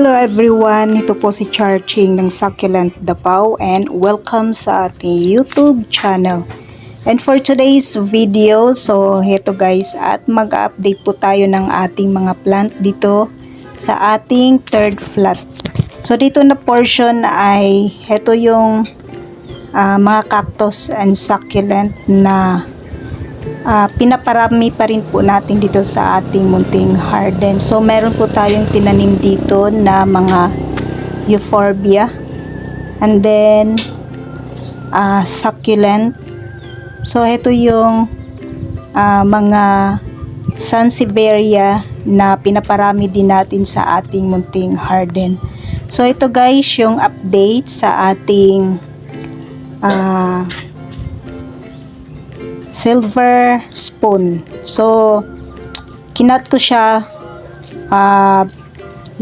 Hello everyone, ito po si Charching ng Succulent Davao and welcome sa ating YouTube channel. And for today's video, so heto guys, at mag-update po tayo ng ating mga plant dito sa ating third flat. So dito na portion ay heto yung mga cactus and succulent na pinaparami pa rin po natin dito sa ating munting garden. So meron po tayong tinanim dito na mga euphorbia and then succulent. So ito yung mga sansevieria na pinaparami din natin sa ating munting garden. So ito guys yung update sa ating silver spoon. So kinat ko siya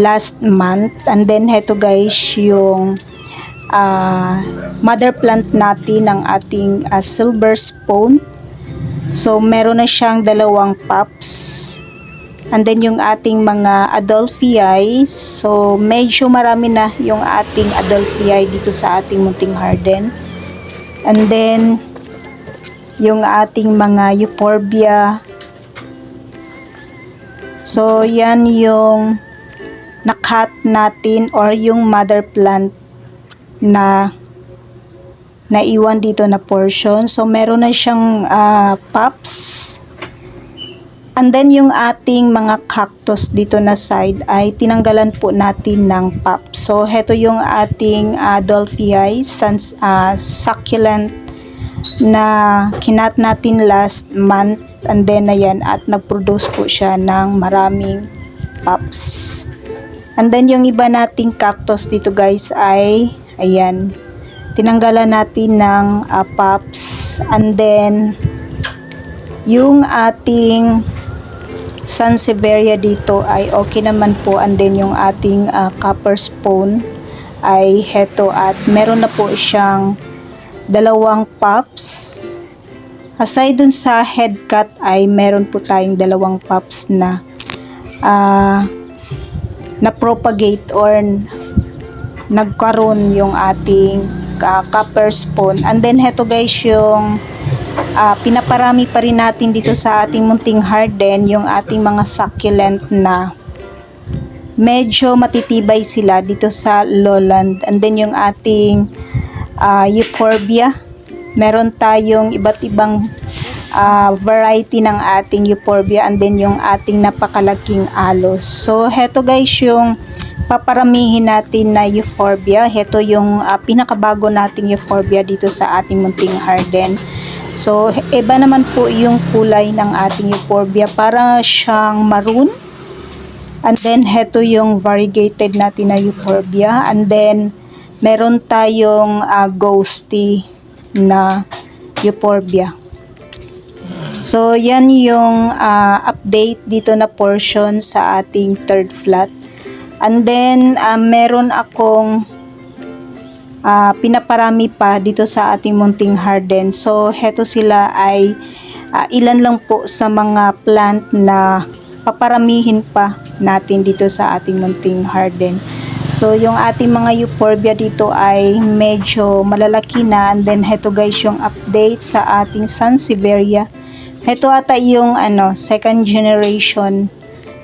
last month, and then heto guys yung mother plant natin ng ating silver spoon. So meron na siyang dalawang pups, and then yung ating mga Adelphii. So medyo marami na yung ating Adelphii dito sa ating munting garden. And then yung ating mga euphorbia. So yan yung nakat natin or yung mother plant na naiwan dito na portion. So meron na siyang pups. And then yung ating mga cactus dito na side ay tinanggalan po natin ng pups. So heto yung ating Adelphii succulent na kinat natin last month, and then ayan, at nagproduce po siya ng maraming pups. And then yung iba nating cactus dito guys ay ayan, tinanggalan natin ng pups. And then yung ating sansevieria dito ay okay naman po. And then yung ating copper spoon ay heto, at meron na po siyang dalawang pups. Aside dun sa head cut ay meron po tayong dalawang pups na na-propagate or nagkaroon yung ating copper spoon. And then heto guys yung pinaparami pa rin natin dito sa ating munting garden, yung ating mga succulent na medyo matitibay sila dito sa lowland. And then yung ating euphorbia, meron tayong iba't ibang variety ng ating euphorbia, and then yung ating napakalaking alos. So heto guys yung paparamihin natin na euphorbia. Heto yung pinakabago nating euphorbia dito sa ating munting garden. So iba naman po yung kulay ng ating euphorbia, para siyang maroon. And then heto yung variegated natin na euphorbia, and then meron tayong ghosty na euphorbia. So yan yung update dito na portion sa ating third flat. And then meron akong pinaparami pa dito sa ating munting garden. So heto sila ay ilan lang po sa mga plant na paparamihin pa natin dito sa ating munting garden. So yung ating mga euphorbia dito ay medyo malalaki na. And then heto guys yung update sa ating sansevieria. Heto ata yung second generation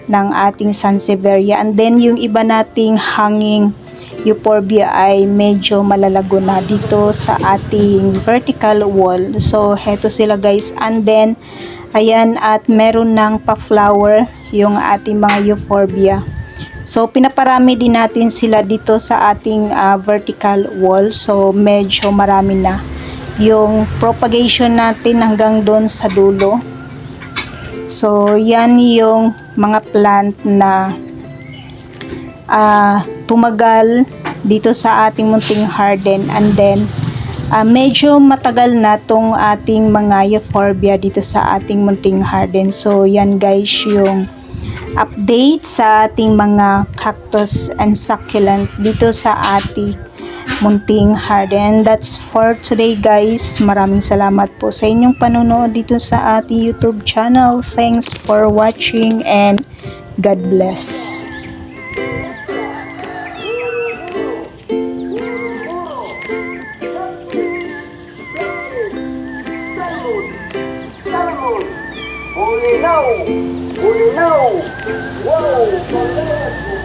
ng ating sansevieria. And then yung iba nating hanging euphorbia ay medyo malalago na dito sa ating vertical wall. So heto sila guys. And then ayan, at meron ng pa-flower yung ating mga euphorbia. So pinaparami din natin sila dito sa ating vertical wall. So medyo marami na yung propagation natin hanggang doon sa dulo. So yan yung mga plant na tumagal dito sa ating munting garden. And then medyo matagal na tong ating mga euphorbia dito sa ating munting garden. So yan guys yung update sa ating mga cactus and succulent dito sa ating munting garden. That's for today guys. Maraming salamat po sa inyong panonood dito sa ating YouTube channel. Thanks for watching and God bless. We know. Whoa,